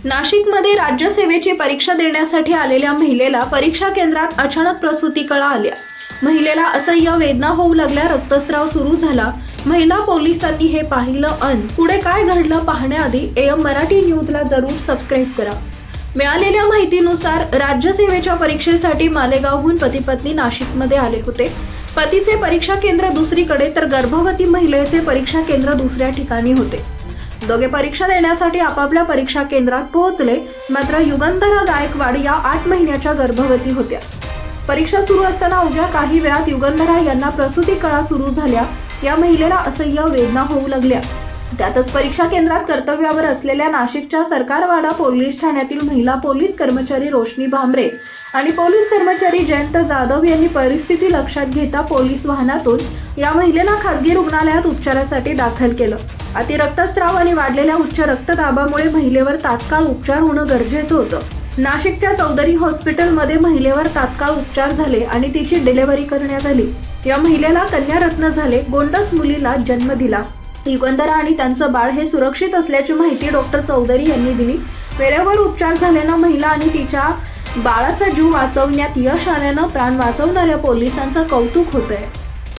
नाशिकमध्ये राज्यसेवेची परीक्षा देण्यासाठी आलेल्या महिलेला परीक्षा केंद्रात अचानक प्रसूती कळा आल्या। महिलेला असह्य वेदना होऊ लागल्या, रक्तस्राव सुरू झाला। महिला पोलिसांनी हे पाहिलं अन पुढे काय घडलं पाहण्याआधी AM मराठी न्यूजला जरूर सबस्क्राईब करा। मिळालेल्या माहितीनुसार राज्यसेवेच्या परीक्षेसाठी मालेगावहून पती पत्नी नाशिकमध्ये आले होते। पतीचे परीक्षा केंद्र दुसरीकडे तर गर्भवती महिलेचे परीक्षा केंद्र दुसऱ्या ठिकाणी होते। दोघे परीक्षा देण्यासाठी आपापल्या परीक्षा केंद्रात पोहोचले, मात्र युगंधरा गायकवाड या 8 महिन्याच्या गर्भवती होत्या। परीक्षा सुरू असताना अवघ्या काही वेळात युगंधरा यांना प्रसूती कळा सुरू झाल्या। या महिलेला असह्य वेदना होऊ लागल्या। त्यातच परीक्षा केंद्रात कर्तव्यावर असलेल्या नाशिकच्या सरकारवाडा पोलीस ठाण्यातील महिला पोलीस कर्मचारी रोशनी भांबरे आणि पोलीस कर्मचारी जयंत जाधव यांनी परिस्थिती लक्षात घेता पोलीस वाहनातून या महिलेला खासगी रुग्णालयात उपचारासाठी दाखल केलं। अति रक्तस्राव आणि वाढलेल्या उच्च रक्तदाबामुळे महिलेवर तात्काळ उपचार होणं गरजेचं होतं। नाशिकच्या चौधरी हॉस्पिटलमध्ये महिलेवर तात्काळ उपचार झाले आणि तिची डिलिव्हरी करण्यात आली। या महिलेला कन्यारत्न झाले, गोंडस मुलीला जन्म दिला। युगंधरा आणि त्यांचं बाळ हे सुरक्षित असल्याची माहिती डॉक्टर चौधरी यांनी दिली। वेळेवर उपचार झाल्यानं महिला आणि तिच्या बाळाचा जीव वाचवण्यात यश आल्यानं प्राण वाचवणाऱ्या पोलिसांचं कौतुक होतंय।